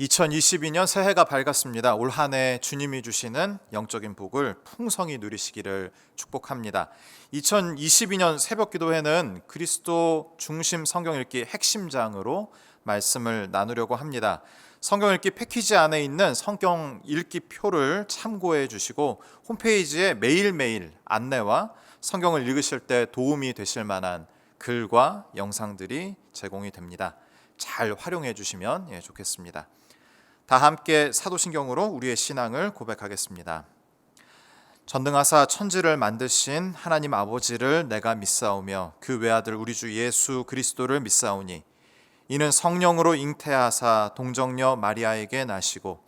2022년 새해가 밝았습니다. 올 한 해 주님이 주시는 영적인 복을 풍성히 누리시기를 축복합니다. 2022년 새벽기도회는 그리스도 중심 성경 읽기 핵심장으로 말씀을 나누려고 합니다. 성경 읽기 패키지 안에 있는 성경 읽기 표를 참고해 주시고 홈페이지에 매일매일 안내와 성경을 읽으실 때 도움이 되실 만한 글과 영상들이 제공이 됩니다. 잘 활용해 주시면 좋겠습니다. 다 함께 사도신경으로 우리의 신앙을 고백하겠습니다. 전능하사 천지를 만드신 하나님 아버지를 내가 믿사오며 그 외아들 우리 주 예수 그리스도를 믿사오니 이는 성령으로 잉태하사 동정녀 마리아에게 나시고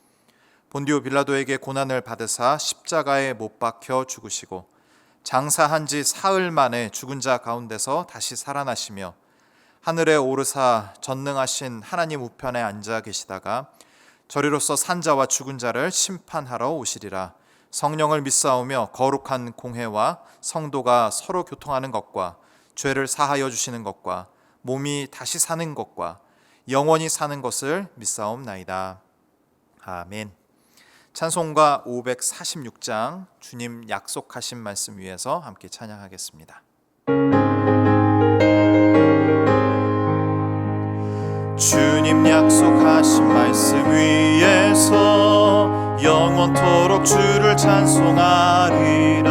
본디오 빌라도에게 고난을 받으사 십자가에 못 박혀 죽으시고 장사한 지 사흘 만에 죽은 자 가운데서 다시 살아나시며 하늘에 오르사 전능하신 하나님 우편에 앉아 계시다가 저리로서 산자와 죽은 자를 심판하러 오시리라. 성령을 믿사오며 거룩한 공회와 성도가 서로 교통하는 것과 죄를 사하여 주시는 것과 몸이 다시 사는 것과 영원히 사는 것을 믿사옵나이다. 아멘. 찬송가 546장 주님 약속하신 말씀 위에서 함께 찬양하겠습니다. 주님 약속하신 말씀 위에서 영원토록 주를 찬송하리라.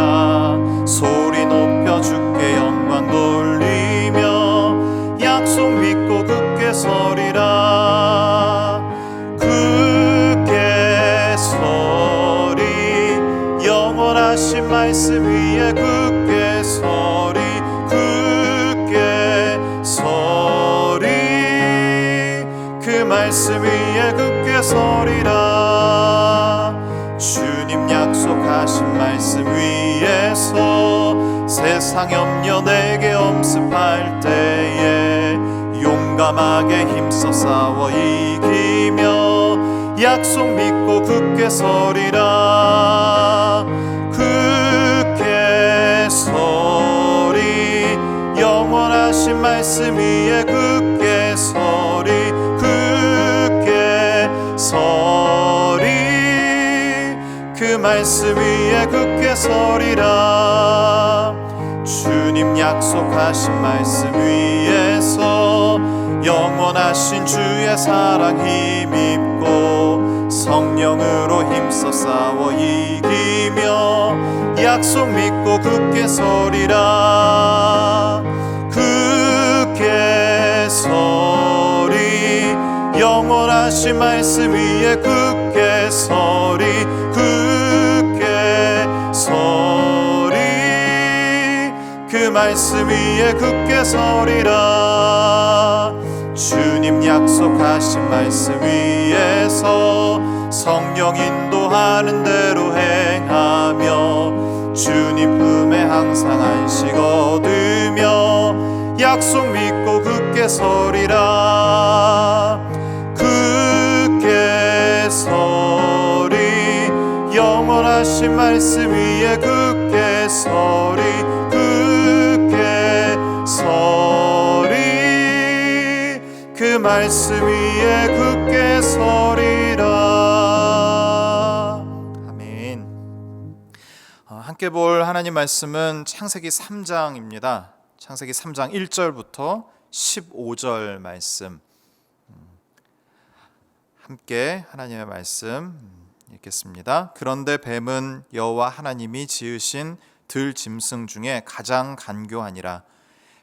소리 높여 주께 영광 돌리며 약속 믿고 굳게 서리라. 굳게 서리 영원하신 말씀 위에 굳게 서리 굳게 서리 그 말씀 위에 굳게 서리라. 주님 약속하신 말씀 위에서 세상 염려 내게 엄습할 때에 용감하게 힘써 싸워 이기며 약속 믿고 굳게 서리라. 굳게 서리 영원하신 말씀 위에 굳게 서리 서리 그 말씀 위에 굳게 서리라. 주님 약속하신 말씀 위에서 영원하신 주의 사랑 힘입고 성령으로 힘써 싸워 이기며 약속 믿고 굳게 서리라. 굳게 서리 영원하신 말씀 위에 굳게 서리 굳게 서리 그 말씀 위에 굳게 서리라. 주님 약속하신 말씀 위에서 성령 인도하는 대로 행하며 주님 품에 항상 안식 얻으며 약속 믿고 굳게 서리라. 굳게 서리 영원하신 말씀 위에 굳게 서리 굳게 서리 그 말씀 위에 굳게 서리라. 아멘. 함께 볼 하나님 말씀은 창세기 3장입니다. 창세기 3장 1절부터 15절 말씀 함께 하나님의 말씀 읽겠습니다. 그런데 뱀은 여호와 하나님이 지으신 들 짐승 중에 가장 간교하니라.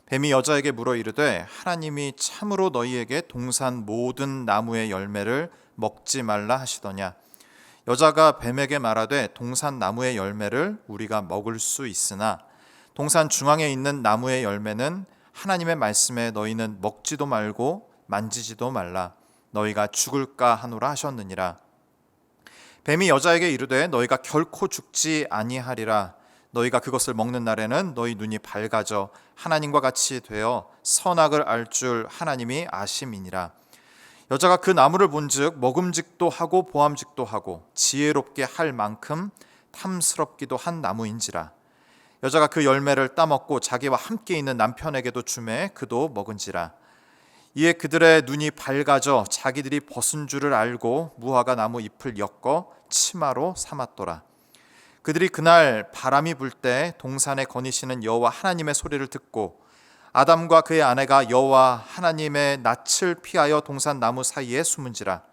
뱀이 여자에게 물어 이르되 하나님이 참으로 너희에게 동산 모든 나무의 열매를 먹지 말라 하시더냐. 여자가 뱀에게 말하되 동산 나무의 열매를 우리가 먹을 수 있으나 동산 중앙에 있는 나무의 열매는 하나님의 말씀에 너희는 먹지도 말고 만지지도 말라. 너희가 죽을까 하노라 하셨느니라. 뱀이 여자에게 이르되 너희가 결코 죽지 아니하리라. 너희가 그것을 먹는 날에는 너희 눈이 밝아져 하나님과 같이 되어 선악을 알 줄 하나님이 아심이니라. 여자가 그 나무를 본즉 먹음직도 하고 보암직도 하고 지혜롭게 할 만큼 탐스럽기도 한 나무인지라. 여자가 그 열매를 따먹고 자기와 함께 있는 남편에게도 주매 그도 먹은지라. 이에 그들의 눈이 밝아져 자기들이 벗은 줄을 알고 무화과 나무 잎을 엮어 치마로 삼았더라. 그들이 그날 바람이 불 때 동산에 거니시는 여호와 하나님의 소리를 듣고 아담과 그의 아내가 여호와 하나님의 낯을 피하여 동산 나무 사이에 숨은지라.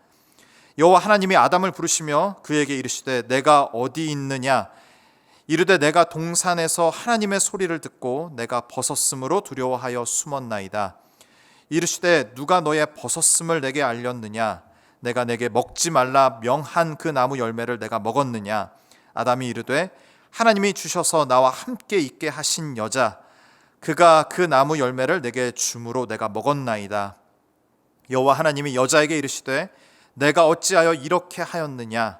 여호와 하나님이 아담을 부르시며 그에게 이르시되 내가 어디 있느냐. 이르되 내가 동산에서 하나님의 소리를 듣고 내가 벗었으므로 두려워하여 숨었나이다. 이르시되 누가 너의 벗었음을 내게 알렸느냐. 내가 내게 먹지 말라 명한 그 나무 열매를 내가 먹었느냐. 아담이 이르되 하나님이 주셔서 나와 함께 있게 하신 여자 그가 그 나무 열매를 내게 주므로 내가 먹었나이다. 여호와 하나님이 여자에게 이르시되 내가 어찌하여 이렇게 하였느냐.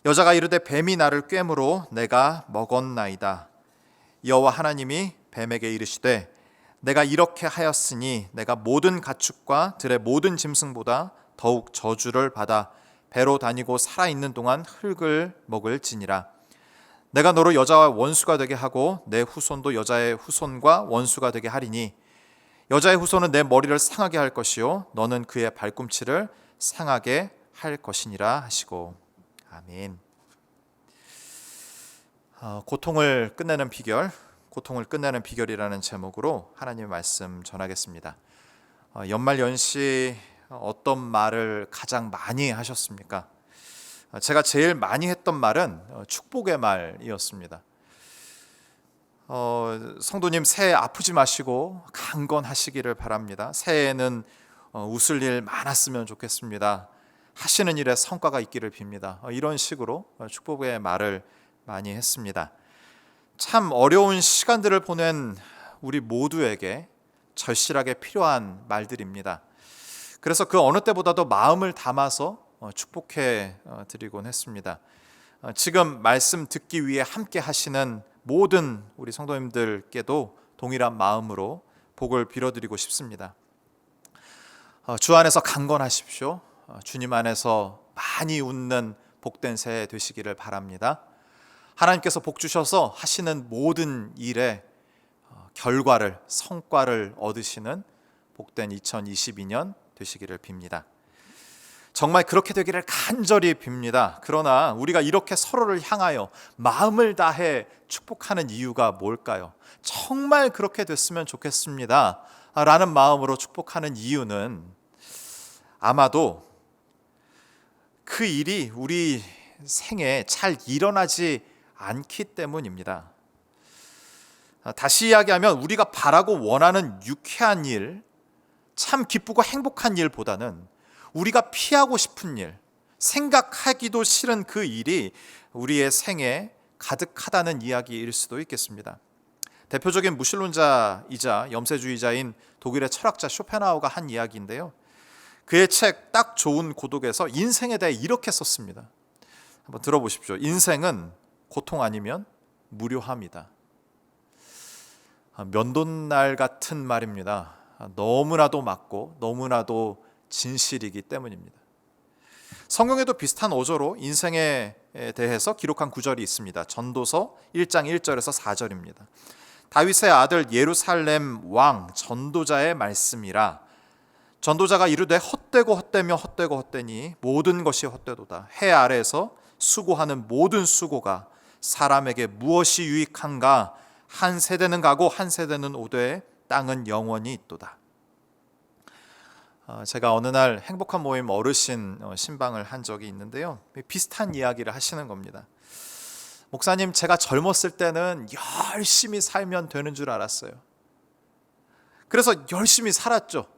여자가 이르되 뱀이 나를 꿰므로 내가 먹었나이다. 여호와 하나님이 뱀에게 이르시되 내가 이렇게 하였으니 내가 모든 가축과 들의 모든 짐승보다 더욱 저주를 받아 배로 다니고 살아있는 동안 흙을 먹을지니라. 내가 너로 여자와 원수가 되게 하고 내 후손도 여자의 후손과 원수가 되게 하리니 여자의 후손은 내 머리를 상하게 할 것이요 너는 그의 발꿈치를 상하게 할 것이니라 하시고. 아멘. 고통을 끝내는 비결, 고통을 끝내는 비결이라는 제목으로 하나님의 말씀 전하겠습니다. 연말연시 어떤 말을 가장 많이 하셨습니까? 제가 제일 많이 했던 말은 축복의 말이었습니다. 성도님 새해 아프지 마시고 강건하시기를 바랍니다. 새해에는 웃을 일 많았으면 좋겠습니다. 하시는 일에 성과가 있기를 빕니다. 이런 식으로 축복의 말을 많이 했습니다. 참 어려운 시간들을 보낸 우리 모두에게 절실하게 필요한 말들입니다. 그래서 그 어느 때보다도 마음을 담아서 축복해 드리곤 했습니다. 지금 말씀 듣기 위해 함께 하시는 모든 우리 성도님들께도 동일한 마음으로 복을 빌어드리고 싶습니다. 주 안에서 강건하십시오. 주님 안에서 많이 웃는 복된 새해 되시기를 바랍니다. 하나님께서 복 주셔서 하시는 모든 일에 결과를, 성과를 얻으시는 복된 2022년 되시기를 빕니다. 정말 그렇게 되기를 간절히 빕니다. 그러나 우리가 이렇게 서로를 향하여 마음을 다해 축복하는 이유가 뭘까요? 정말 그렇게 됐으면 좋겠습니다 라는 마음으로 축복하는 이유는 아마도 그 일이 우리 생에 잘 일어나지 않기 때문입니다. 다시 이야기하면 우리가 바라고 원하는 유쾌한 일, 참 기쁘고 행복한 일보다는 우리가 피하고 싶은 일, 생각하기도 싫은 그 일이 우리의 생에 가득하다는 이야기일 수도 있겠습니다. 대표적인 무신론자이자 염세주의자인 독일의 철학자 쇼펜하우가 한 이야기인데요. 그의 책 딱 좋은 고독에서 인생에 대해 이렇게 썼습니다. 한번 들어보십시오. 인생은 고통 아니면 무료함이다. 면도날 같은 말입니다. 너무나도 맞고 너무나도 진실이기 때문입니다. 성경에도 비슷한 어조로 인생에 대해서 기록한 구절이 있습니다. 전도서 1장 1절에서 4절입니다. 다윗의 아들 예루살렘 왕 전도자의 말씀이라. 전도자가 이르되 헛되고 헛되며 헛되고 헛되니 모든 것이 헛되도다. 해 아래에서 수고하는 모든 수고가 사람에게 무엇이 유익한가. 한 세대는 가고 한 세대는 오되 땅은 영원히 있도다. 제가 어느 날 행복한 모임 어르신 신방을 한 적이 있는데요. 비슷한 이야기를 하시는 겁니다. 목사님, 제가 젊었을 때는 열심히 살면 되는 줄 알았어요. 그래서 열심히 살았죠.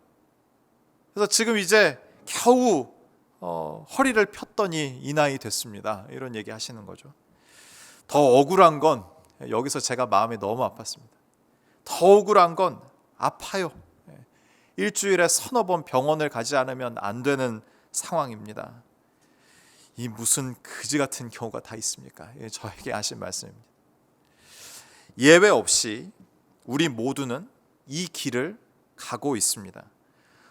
그래서 지금 이제 겨우 허리를 폈더니 이 나이 됐습니다. 이런 얘기 하시는 거죠. 더 억울한 건 여기서 제가 마음이 너무 아팠습니다. 더 억울한 건 아파요. 일주일에 서너 번 병원을 가지 않으면 안 되는 상황입니다. 이 무슨 그지 같은 경우가 다 있습니까? 저에게 하신 말씀입니다. 예외 없이 우리 모두는 이 길을 가고 있습니다.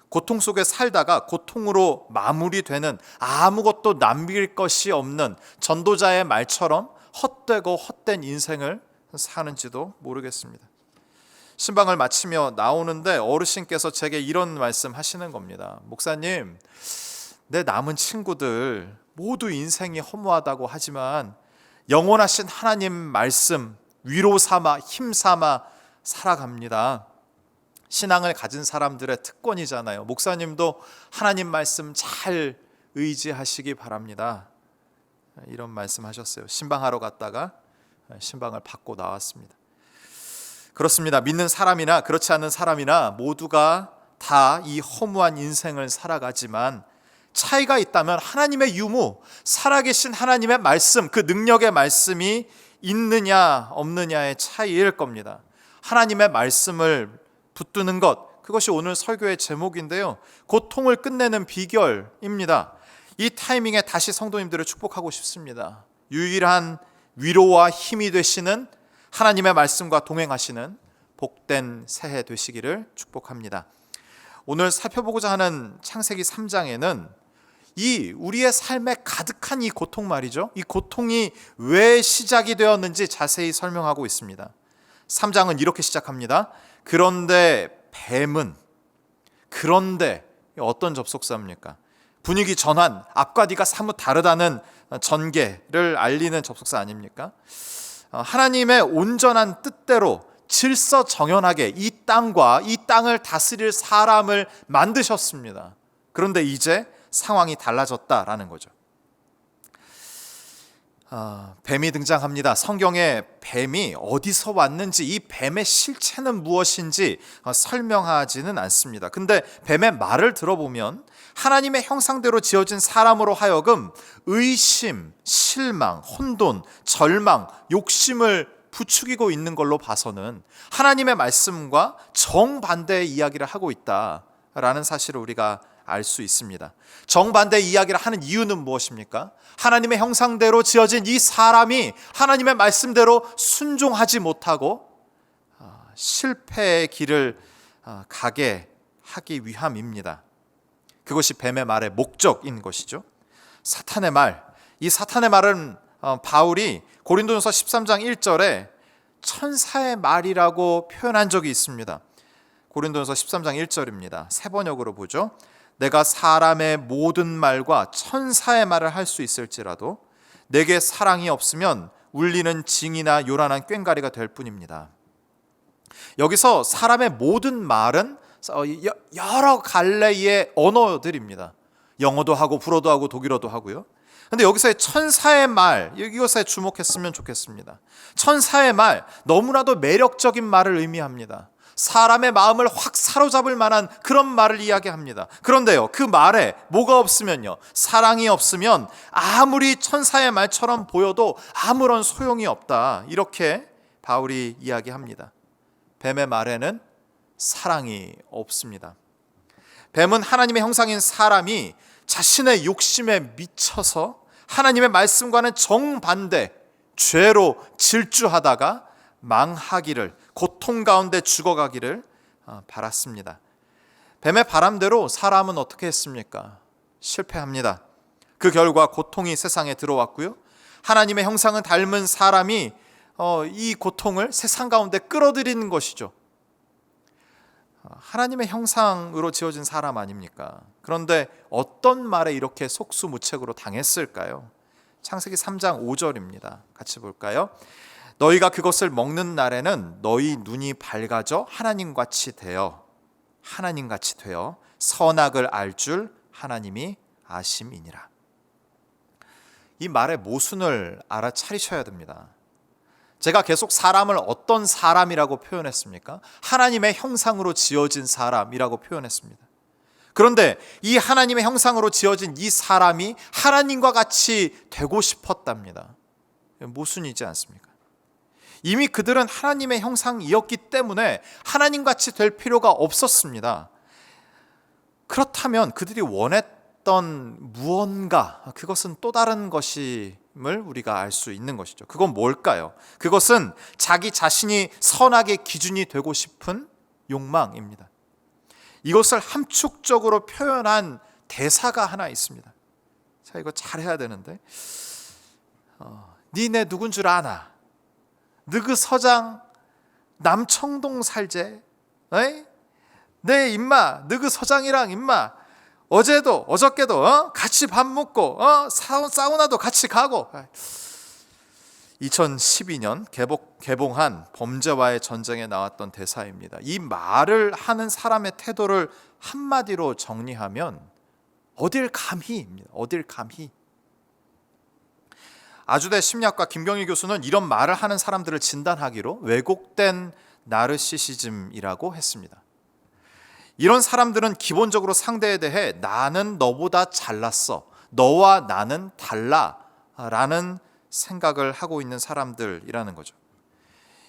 고통 속에 살다가 고통으로 마무리되는 아무것도 남길 것이 없는 전도자의 말처럼 헛되고 헛된 인생을 사는지도 모르겠습니다. 신방을 마치며 나오는데 어르신께서 제게 이런 말씀 하시는 겁니다. 목사님, 내 남은 친구들 모두 인생이 허무하다고 하지만 영원하신 하나님 말씀 위로 삼아 힘 삼아 살아갑니다. 신앙을 가진 사람들의 특권이잖아요. 목사님도 하나님 말씀 잘 의지하시기 바랍니다. 이런 말씀하셨어요. 신방하러 갔다가 신방을 받고 나왔습니다. 그렇습니다. 믿는 사람이나 그렇지 않은 사람이나 모두가 다 이 허무한 인생을 살아가지만 차이가 있다면 하나님의 유무, 살아계신 하나님의 말씀, 그 능력의 말씀이 있느냐 없느냐의 차이일 겁니다. 하나님의 말씀을 붙드는 것, 그것이 오늘 설교의 제목인데요. 고통을 끝내는 비결입니다. 이 타이밍에 다시 성도님들을 축복하고 싶습니다. 유일한 위로와 힘이 되시는 하나님의 말씀과 동행하시는 복된 새해 되시기를 축복합니다. 오늘 살펴보고자 하는 창세기 3장에는 이 우리의 삶에 가득한 이 고통 말이죠. 이 고통이 왜 시작이 되었는지 자세히 설명하고 있습니다. 3장은 이렇게 시작합니다. 그런데 뱀은, 그런데 어떤 접속사입니까? 분위기 전환, 앞과 뒤가 사뭇 다르다는 전개를 알리는 접속사 아닙니까? 하나님의 온전한 뜻대로 질서정연하게 이 땅과 이 땅을 다스릴 사람을 만드셨습니다. 그런데 이제 상황이 달라졌다라는 거죠. 뱀이 등장합니다. 성경에 뱀이 어디서 왔는지, 이 뱀의 실체는 무엇인지 설명하지는 않습니다. 근데 뱀의 말을 들어보면 하나님의 형상대로 지어진 사람으로 하여금 의심, 실망, 혼돈, 절망, 욕심을 부추기고 있는 걸로 봐서는 하나님의 말씀과 정반대의 이야기를 하고 있다라는 사실을 우리가 알 수 있습니다. 정반대의 이야기를 하는 이유는 무엇입니까? 하나님의 형상대로 지어진 이 사람이 하나님의 말씀대로 순종하지 못하고 실패의 길을 가게 하기 위함입니다. 그것이 뱀의 말의 목적인 것이죠. 사탄의 말, 이 사탄의 말은 바울이 고린도전서 13장 1절에 천사의 말이라고 표현한 적이 있습니다. 고린도전서 13장 1절입니다. 새 번역으로 보죠. 내가 사람의 모든 말과 천사의 말을 할 수 있을지라도 내게 사랑이 없으면 울리는 징이나 요란한 꽹가리가 될 뿐입니다. 여기서 사람의 모든 말은 여러 갈래의 언어들입니다. 영어도 하고 불어도 하고 독일어도 하고요. 근데 여기서의 천사의 말, 이것에 주목했으면 좋겠습니다. 천사의 말, 너무나도 매력적인 말을 의미합니다. 사람의 마음을 확 사로잡을 만한 그런 말을 이야기합니다. 그런데요, 그 말에 뭐가 없으면요, 사랑이 없으면 아무리 천사의 말처럼 보여도 아무런 소용이 없다. 이렇게 바울이 이야기합니다. 뱀의 말에는 사랑이 없습니다. 뱀은 하나님의 형상인 사람이 자신의 욕심에 미쳐서 하나님의 말씀과는 정반대 죄로 질주하다가 망하기를, 고통 가운데 죽어가기를 바랐습니다. 뱀의 바람대로 사람은 어떻게 했습니까? 실패합니다. 그 결과 고통이 세상에 들어왔고요. 하나님의 형상을 닮은 사람이 이 고통을 세상 가운데 끌어들이는 것이죠. 하나님의 형상으로 지어진 사람 아닙니까? 그런데 어떤 말에 이렇게 속수무책으로 당했을까요? 창세기 3장 5절입니다. 같이 볼까요? 너희가 그것을 먹는 날에는 너희 눈이 밝아져 하나님같이 되어 선악을 알 줄 하나님이 아심이니라. 이 말의 모순을 알아차리셔야 됩니다. 제가 계속 사람을 어떤 사람이라고 표현했습니까? 하나님의 형상으로 지어진 사람이라고 표현했습니다. 그런데 이 하나님의 형상으로 지어진 이 사람이 하나님과 같이 되고 싶었답니다. 모순이지 않습니까? 이미 그들은 하나님의 형상이었기 때문에 하나님같이 될 필요가 없었습니다. 그렇다면 그들이 원했던 무언가, 그것은 또 다른 것임을 우리가 알 수 있는 것이죠. 그건 뭘까요? 그것은 자기 자신이 선악의 기준이 되고 싶은 욕망입니다. 이것을 함축적으로 표현한 대사가 하나 있습니다. 자, 이거 잘 해야 되는데, 니네 누군 줄 아나? 너그 서장 남청동 살제. 에이? 내 임마 너그 서장이랑 임마 어제도 어저께도 같이 밥 먹고 사우나도 같이 가고. 2012년 개봉한 범죄와의 전쟁에 나왔던 대사입니다. 이 말을 하는 사람의 태도를 한마디로 정리하면 어딜 감히입니다. 어딜 감히. 아주대 심리학과 김경일 교수는 이런 말을 하는 사람들을 진단하기로 왜곡된 나르시시즘이라고 했습니다. 이런 사람들은 기본적으로 상대에 대해 나는 너보다 잘났어, 너와 나는 달라 라는 생각을 하고 있는 사람들이라는 거죠.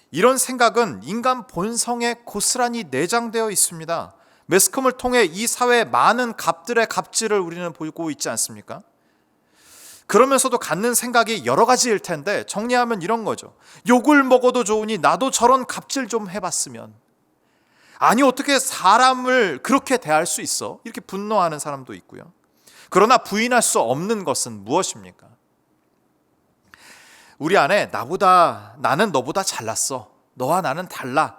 이런 생각은 인간 본성에 고스란히 내장되어 있습니다. 매스컴을 통해 이 사회의 많은 갑들의 갑질을 우리는 보고 있지 않습니까? 그러면서도 갖는 생각이 여러 가지일 텐데 정리하면 이런 거죠. 욕을 먹어도 좋으니 나도 저런 갑질 좀 해봤으면. 아니 어떻게 사람을 그렇게 대할 수 있어? 이렇게 분노하는 사람도 있고요. 그러나 부인할 수 없는 것은 무엇입니까? 우리 안에 나는 너보다 잘났어, 너와 나는 달라,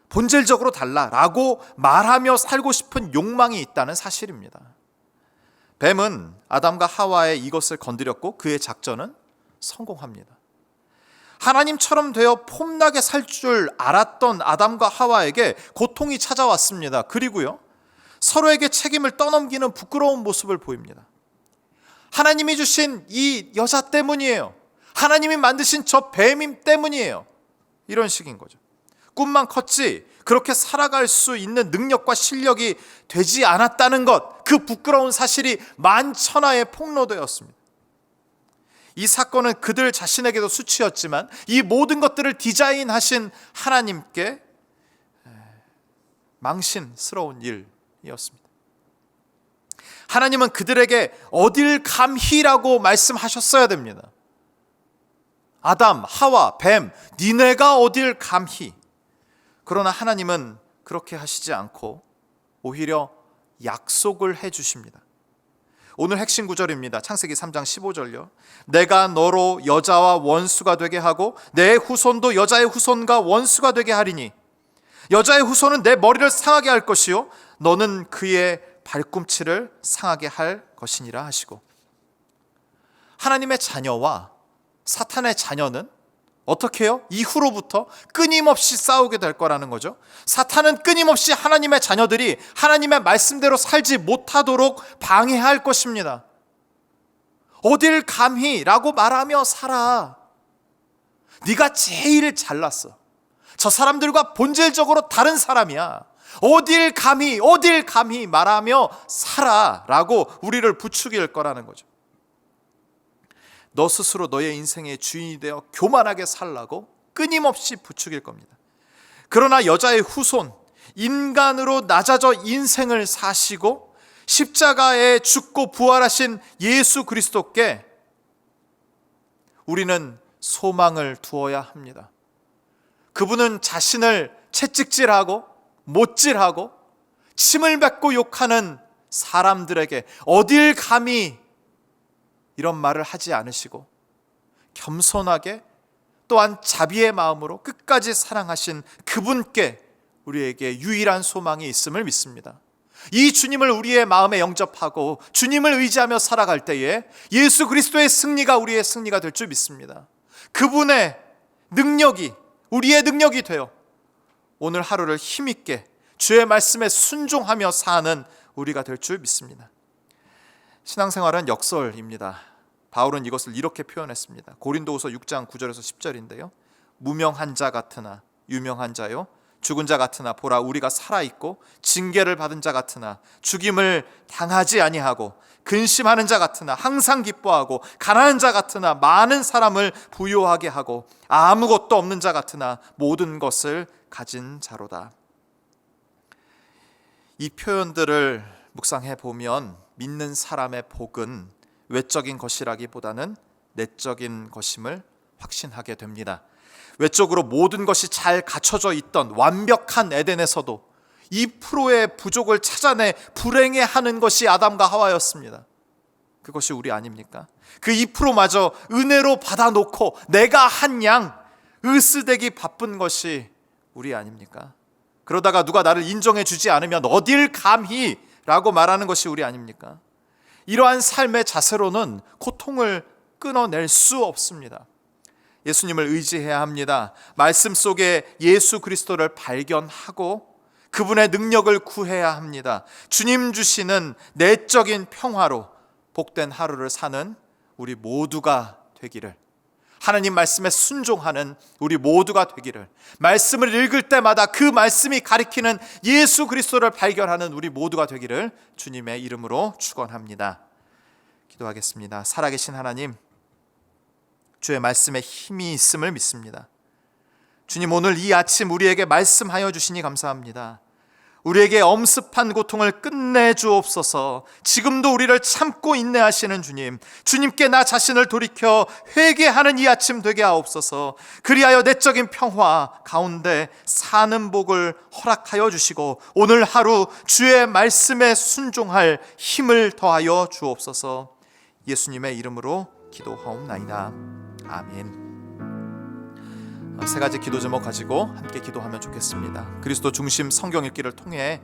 본질적으로 달라 라고 말하며 살고 싶은 욕망이 있다는 사실입니다. 뱀은 아담과 하와의 이것을 건드렸고 그의 작전은 성공합니다. 하나님처럼 되어 폼나게 살 줄 알았던 아담과 하와에게 고통이 찾아왔습니다. 그리고요, 서로에게 책임을 떠넘기는 부끄러운 모습을 보입니다. 하나님이 주신 이 여자 때문이에요. 하나님이 만드신 저 뱀임 때문이에요. 이런 식인 거죠. 꿈만 컸지 그렇게 살아갈 수 있는 능력과 실력이 되지 않았다는 것, 그 부끄러운 사실이 만천하에 폭로되었습니다. 이 사건은 그들 자신에게도 수치였지만 이 모든 것들을 디자인하신 하나님께 망신스러운 일이었습니다. 하나님은 그들에게 어딜 감히라고 말씀하셨어야 됩니다. 아담, 하와, 뱀, 니네가 어딜 감히. 그러나 하나님은 그렇게 하시지 않고 오히려 약속을 해주십니다. 오늘 핵심 구절입니다. 창세기 3장 15절요. 내가 너로 여자와 원수가 되게 하고 내 후손도 여자의 후손과 원수가 되게 하리니 여자의 후손은 내 머리를 상하게 할 것이요 너는 그의 발꿈치를 상하게 할 것이니라 하시고, 하나님의 자녀와 사탄의 자녀는 어떻게 해요? 이후로부터 끊임없이 싸우게 될 거라는 거죠. 사탄은 끊임없이 하나님의 자녀들이 하나님의 말씀대로 살지 못하도록 방해할 것입니다. 어딜 감히 라고 말하며 살아. 네가 제일 잘났어. 저 사람들과 본질적으로 다른 사람이야. 어딜 감히 말하며 살아 라고 우리를 부추길 거라는 거죠. 너 스스로 너의 인생의 주인이 되어 교만하게 살라고 끊임없이 부추길 겁니다. 그러나 여자의 후손, 인간으로 낮아져 인생을 사시고 십자가에 죽고 부활하신 예수 그리스도께 우리는 소망을 두어야 합니다. 그분은 자신을 채찍질하고 못질하고 침을 뱉고 욕하는 사람들에게 어딜 감히 이런 말을 하지 않으시고 겸손하게 또한 자비의 마음으로 끝까지 사랑하신 그분께 우리에게 유일한 소망이 있음을 믿습니다. 이 주님을 우리의 마음에 영접하고 주님을 의지하며 살아갈 때에 예수 그리스도의 승리가 우리의 승리가 될 줄 믿습니다. 그분의 능력이 우리의 능력이 되어 오늘 하루를 힘있게 주의 말씀에 순종하며 사는 우리가 될 줄 믿습니다. 신앙생활은 역설입니다. 바울은 이것을 이렇게 표현했습니다. 고린도후서 6장 9절에서 10절인데요. 무명한 자 같으나 유명한 자요, 죽은 자 같으나 보라 우리가 살아있고 징계를 받은 자 같으나 죽임을 당하지 아니하고 근심하는 자 같으나 항상 기뻐하고 가난한 자 같으나 많은 사람을 부요하게 하고 아무것도 없는 자 같으나 모든 것을 가진 자로다. 이 표현들을 묵상해 보면 믿는 사람의 복은 외적인 것이라기보다는 내적인 것임을 확신하게 됩니다. 외적으로 모든 것이 잘 갖춰져 있던 완벽한 에덴에서도 2%의 부족을 찾아내 불행해하는 것이 아담과 하와였습니다. 그것이 우리 아닙니까? 그 2%마저 은혜로 받아놓고 내가 한 양 으스대기 바쁜 것이 우리 아닙니까? 그러다가 누가 나를 인정해 주지 않으면 어딜 감히 라고 말하는 것이 우리 아닙니까? 이러한 삶의 자세로는 고통을 끊어낼 수 없습니다. 예수님을 의지해야 합니다. 말씀 속에 예수 그리스도를 발견하고 그분의 능력을 구해야 합니다. 주님 주시는 내적인 평화로 복된 하루를 사는 우리 모두가 되기를, 하나님 말씀에 순종하는 우리 모두가 되기를, 말씀을 읽을 때마다 그 말씀이 가리키는 예수 그리스도를 발견하는 우리 모두가 되기를 주님의 이름으로 축원합니다. 기도하겠습니다. 살아계신 하나님, 주의 말씀에 힘이 있음을 믿습니다. 주님, 오늘 이 아침 우리에게 말씀하여 주시니 감사합니다. 우리에게 엄습한 고통을 끝내주옵소서. 지금도 우리를 참고 인내하시는 주님, 주님께 나 자신을 돌이켜 회개하는 이 아침 되게 하옵소서. 그리하여 내적인 평화 가운데 사는 복을 허락하여 주시고 오늘 하루 주의 말씀에 순종할 힘을 더하여 주옵소서. 예수님의 이름으로 기도하옵나이다. 아멘. 세 가지 기도 제목 가지고 함께 기도하면 좋겠습니다. 그리스도 중심 성경 읽기를 통해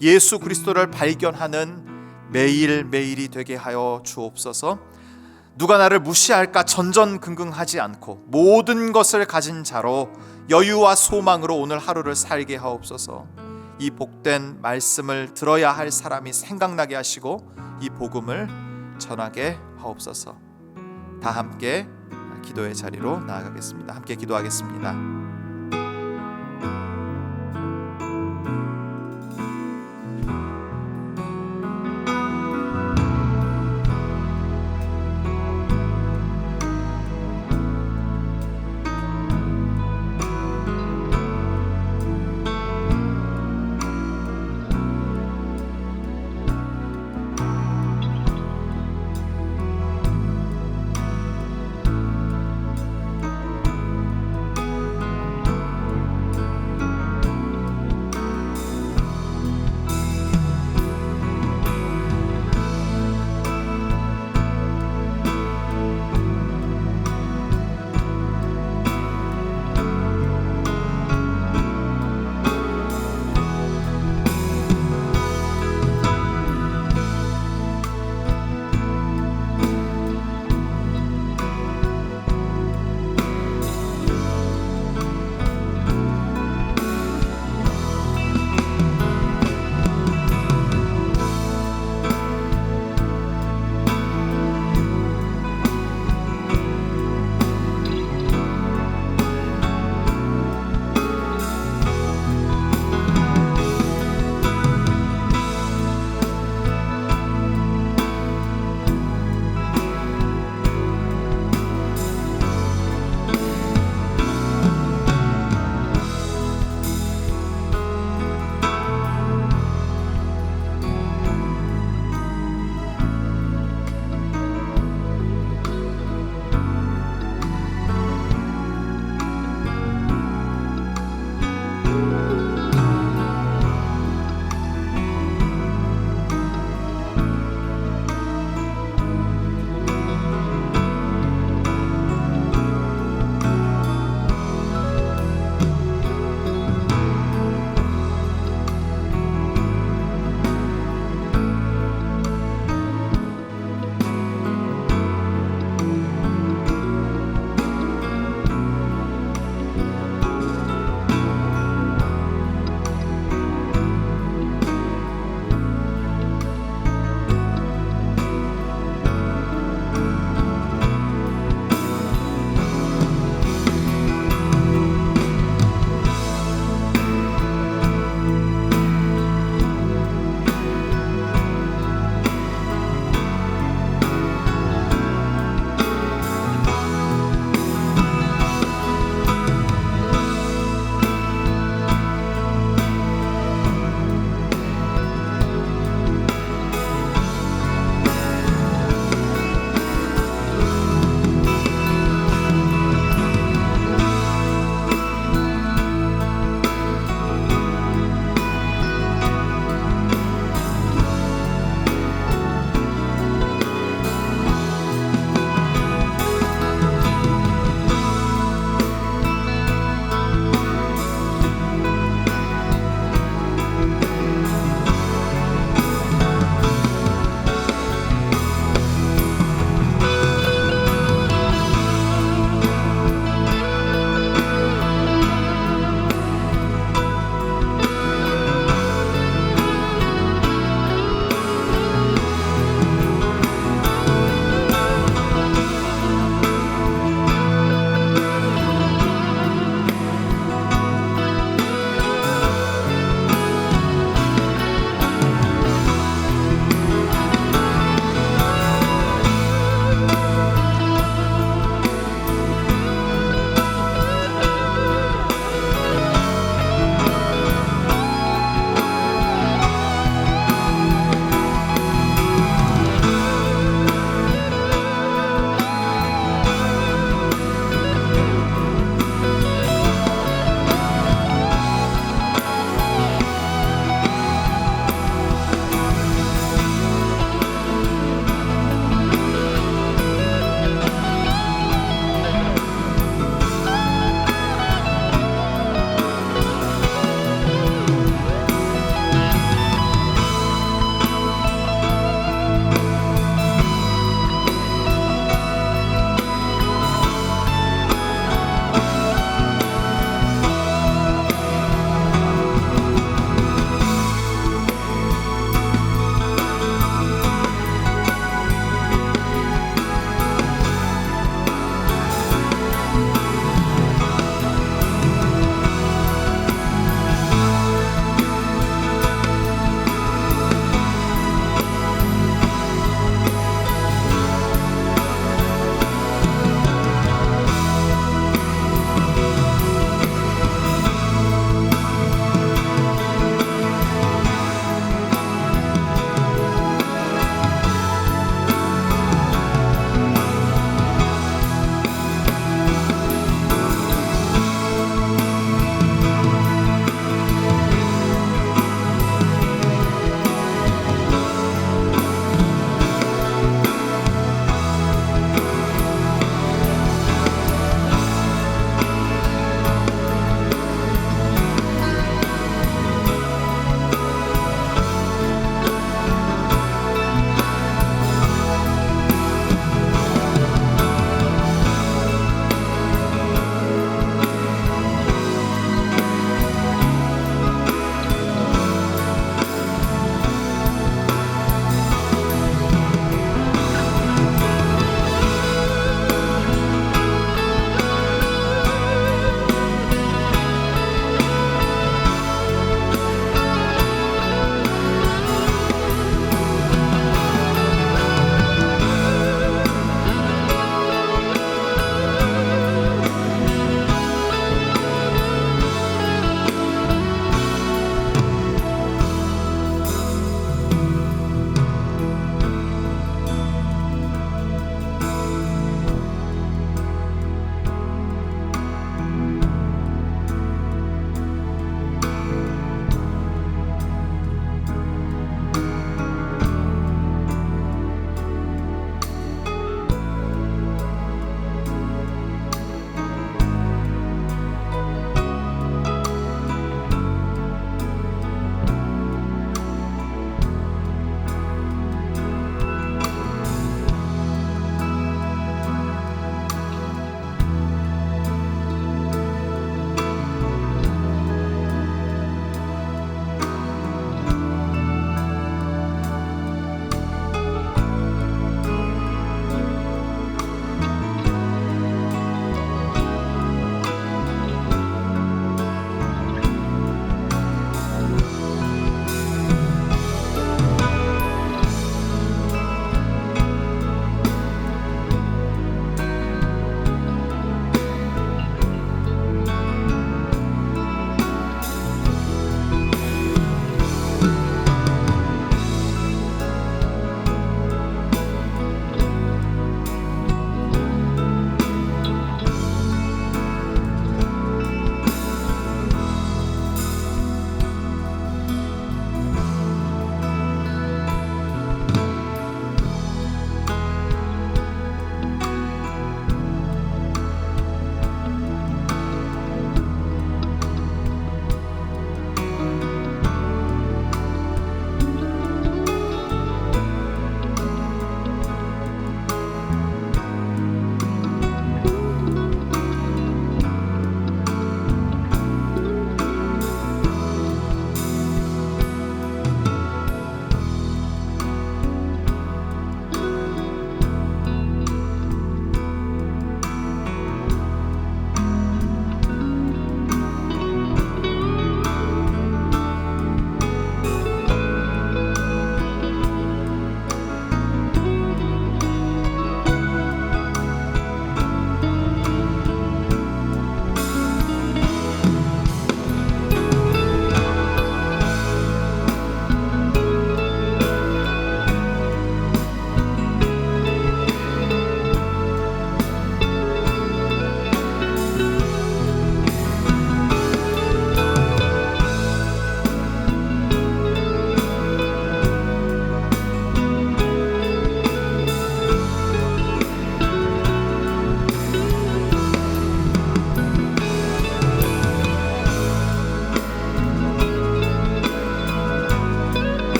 예수 그리스도를 발견하는 매일매일이 되게 하여 주옵소서. 누가 나를 무시할까 전전긍긍하지 않고 모든 것을 가진 자로 여유와 소망으로 오늘 하루를 살게 하옵소서. 이 복된 말씀을 들어야 할 사람이 생각나게 하시고 이 복음을 전하게 하옵소서. 다 함께 기도의 자리로 나아가겠습니다. 함께 기도하겠습니다.